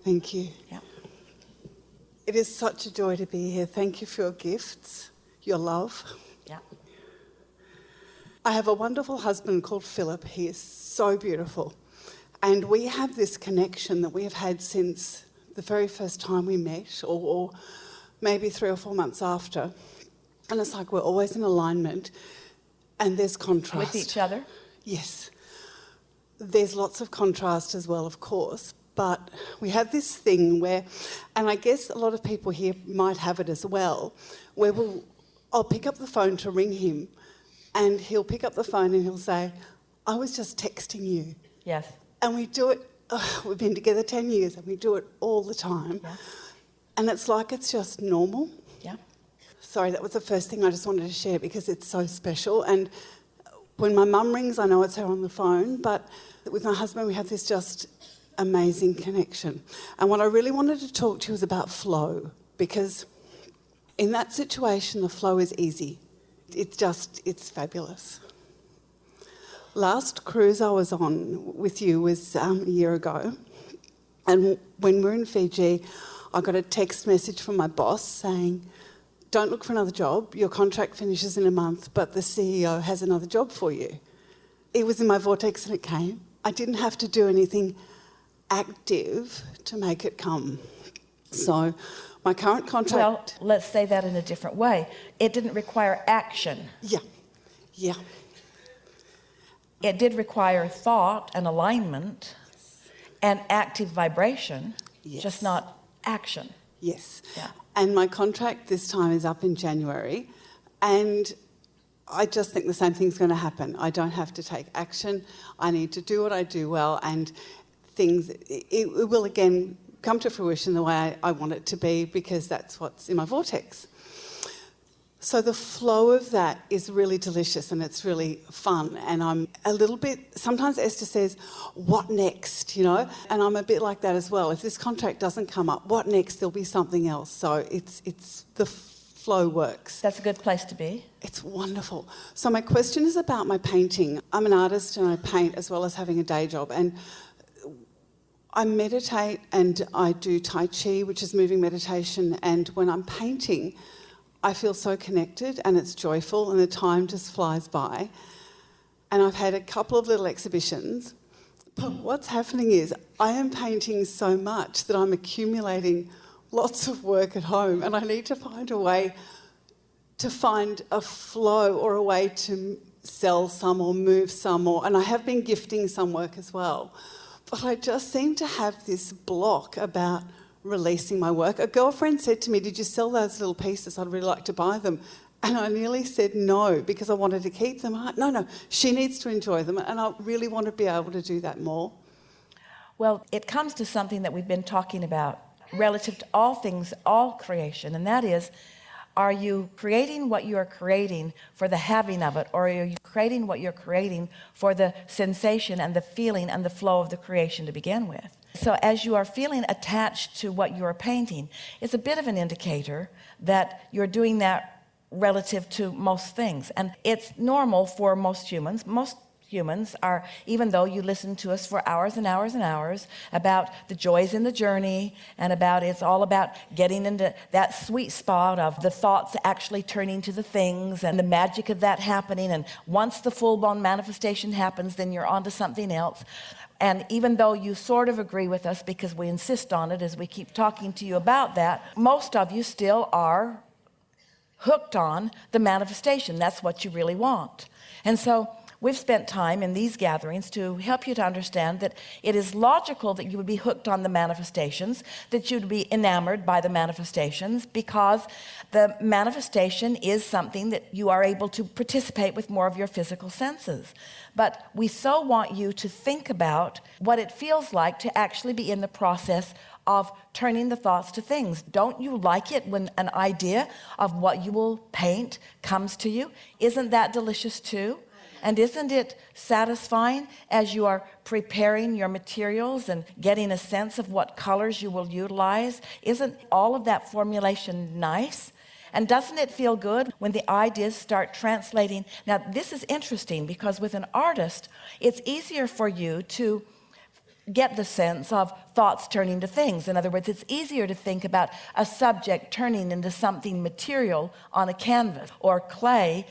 Thank you. Yeah. It is such a joy to be here. Thank you for your gifts, your love. Yeah. I have a wonderful husband called Philip. He is so beautiful. And we have this connection that we have had since the very first time we met, or maybe 3 or 4 months after. And it's like we're always in alignment, and there's contrast. With each other? Yes. There's lots of contrast as well, of course, but we have this thing where, and I guess a lot of people here might have it as well, where I'll pick up the phone to ring him, and he'll pick up the phone and he'll say, I was just texting you. Yes. And we do it, we've been together 10 years, and we do it all the time. Yeah. And it's like it's just normal. Yeah. Sorry, that was the first thing I just wanted to share because it's so special. And when my mum rings, I know it's her on the phone, but with my husband, we have this just amazing connection. And what I really wanted to talk to you was about flow, because in that situation, the flow is easy. It's fabulous. Last cruise I was on with you was a year ago. And when we were in Fiji, I got a text message from my boss saying, don't look for another job. Your contract finishes in a month, but the CEO has another job for you. It was in my vortex and it came. I didn't have to do anything active to make it come. So my current contract... Well, let's say that in a different way. It didn't require action. Yeah. It did require thought and alignment and active vibration, just not action. Yes. Yeah. And my contract this time is up in January, and I just think the same thing's going to happen. I don't have to take action. I need to do what I do well, and it will again come to fruition the way I want it to be, because that's what's in my vortex. So the flow of that is really delicious and it's really fun, and I'm a little bit, sometimes Esther says, what next, And I'm a bit like that as well. If this contract doesn't come up, what next? There'll be something else. So it's the flow works. That's a good place to be. It's wonderful. So my question is about my painting. I'm an artist and I paint as well as having a day job, and I meditate and I do Tai Chi, which is moving meditation, and when I'm painting, I feel so connected and it's joyful and the time just flies by. And I've had a couple of little exhibitions, but what's happening is I am painting so much that I'm accumulating lots of work at home, and I need to find a way to find a flow or a way to sell some or move some, and I have been gifting some work as well. But I just seem to have this block about releasing my work. A girlfriend said to me, did you sell those little pieces? I'd really like to buy them. And I nearly said no because I wanted to keep them. No, she needs to enjoy them, and I really want to be able to do that more. Well, it comes to something that we've been talking about relative to all things, all creation, and that is, are you creating what you are creating for the having of it, or are you creating what you're creating for the sensation and the feeling and the flow of the creation to begin with? So as you are feeling attached to what you are painting, it's a bit of an indicator that you're doing that relative to most things. And it's normal for most humans. Most humans are, even though you listen to us for hours and hours and hours about the joys in the journey and about it's all about getting into that sweet spot of the thoughts actually turning to the things and the magic of that happening. And once the full-blown manifestation happens, then you're onto something else. And even though you sort of agree with us because we insist on it as we keep talking to you about that, most of you still are hooked on the manifestation. That's what you really want. And so we've spent time in these gatherings to help you to understand that it is logical that you would be hooked on the manifestations, that you'd be enamored by the manifestations, because the manifestation is something that you are able to participate with more of your physical senses. But we so want you to think about what it feels like to actually be in the process of turning the thoughts to things. Don't you like it when an idea of what you will paint comes to you? Isn't that delicious too? And isn't it satisfying as you are preparing your materials and getting a sense of what colors you will utilize? Isn't all of that formulation nice? And doesn't it feel good when the ideas start translating? Now, this is interesting because with an artist, it's easier for you to get the sense of thoughts turning to things. In other words, it's easier to think about a subject turning into something material on a canvas, or clay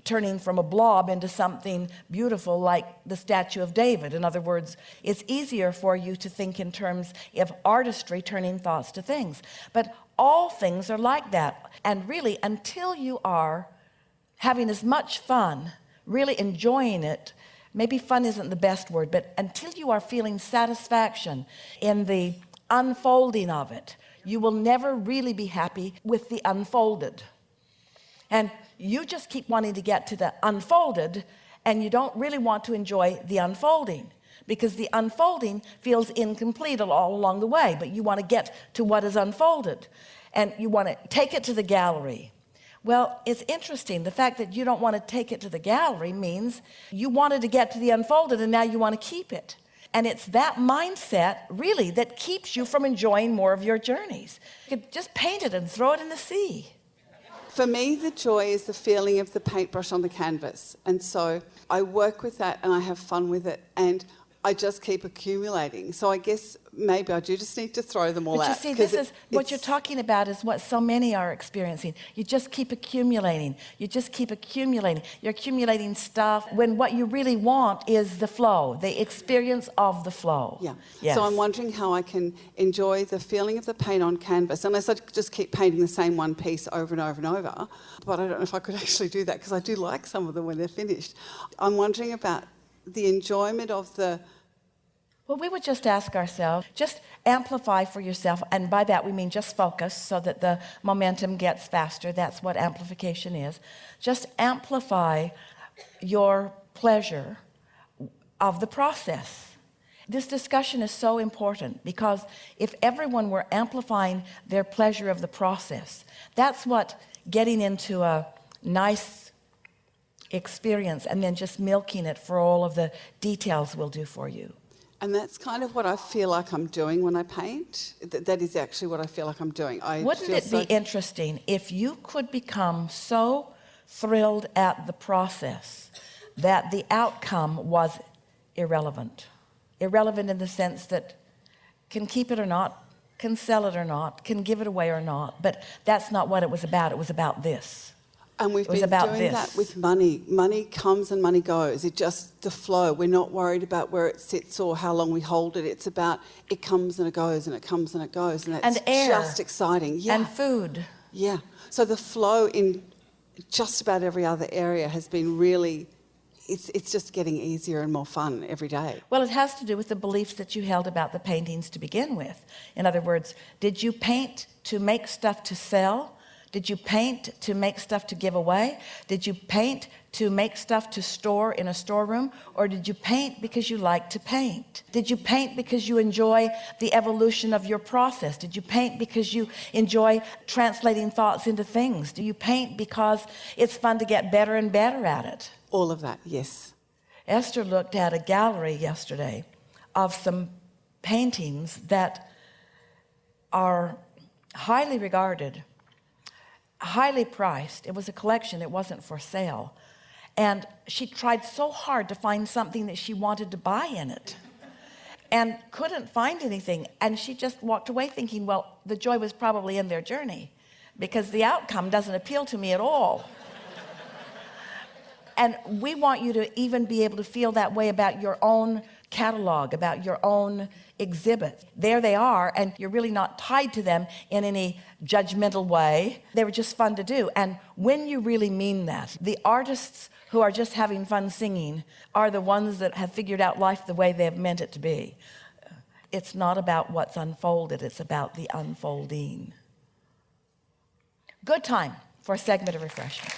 turning from a blob into something beautiful like the statue of David. In other words, it's easier for you to think in terms of artistry turning thoughts to things. But all things are like that. And really, until you are having as much fun, really enjoying it, maybe fun isn't the best word, but until you are feeling satisfaction in the unfolding of it, you will never really be happy with the unfolded. And you just keep wanting to get to the unfolded, and you don't really want to enjoy the unfolding, because the unfolding feels incomplete all along the way, but you want to get to what is unfolded, and you want to take it to the gallery. Well, it's interesting. The fact that you don't want to take it to the gallery means you wanted to get to the unfolded, and now you want to keep it. And it's that mindset, really, that keeps you from enjoying more of your journeys. You could just paint it and throw it in the sea. For me, the joy is the feeling of the paintbrush on the canvas. And so I work with that and I have fun with it, and I just keep accumulating. So I guess maybe I do just need to throw them all out. But you see, this is what you're talking about is what so many are experiencing. You just keep accumulating. You just keep accumulating. You're accumulating stuff when what you really want is the flow, the experience of the flow. Yeah. Yes. So I'm wondering how I can enjoy the feeling of the paint on canvas, unless I just keep painting the same one piece over and over and over. But I don't know if I could actually do that, because I do like some of them when they're finished. I'm wondering about the enjoyment of the... Well, we would just ask ourselves, just amplify for yourself, and by that we mean just focus so that the momentum gets faster. That's what amplification is. Just amplify your pleasure of the process. This discussion is so important, because if everyone were amplifying their pleasure of the process, that's what getting into a nice experience and then just milking it for all of the details will do for you. And that's kind of what I feel like I'm doing when I paint. That is actually what I feel like I'm doing. Wouldn't it be interesting if you could become so thrilled at the process that the outcome was irrelevant? Irrelevant in the sense that can keep it or not, can sell it or not, can give it away or not. But that's not what it was about. It was about this. And we've been doing that with money. Money comes and money goes. It's just the flow. We're not worried about where it sits or how long we hold it. It's about it comes and it goes and it comes and it goes. And that's just exciting. Yeah. And food. Yeah. So the flow in just about every other area has been really, it's just getting easier and more fun every day. Well, it has to do with the beliefs that you held about the paintings to begin with. In other words, did you paint to make stuff to sell? Did you paint to make stuff to give away? Did you paint to make stuff to store in a storeroom? Or did you paint because you like to paint? Did you paint because you enjoy the evolution of your process? Did you paint because you enjoy translating thoughts into things? Do you paint because it's fun to get better and better at it? All of that, yes. Esther looked at a gallery yesterday of some paintings that are highly regarded, highly priced. It was a collection. It wasn't for sale. And she tried so hard to find something that she wanted to buy in it and couldn't find anything. And she just walked away thinking, well, the joy was probably in their journey, because the outcome doesn't appeal to me at all. And we want you to even be able to feel that way about your own catalog, about your own exhibit. There they are, and you're really not tied to them in any judgmental way. They were just fun to do. And when you really mean that, the artists who are just having fun singing are the ones that have figured out life the way they have meant it to be. It's not about what's unfolded, it's about the unfolding. Good time for a segment of refreshment.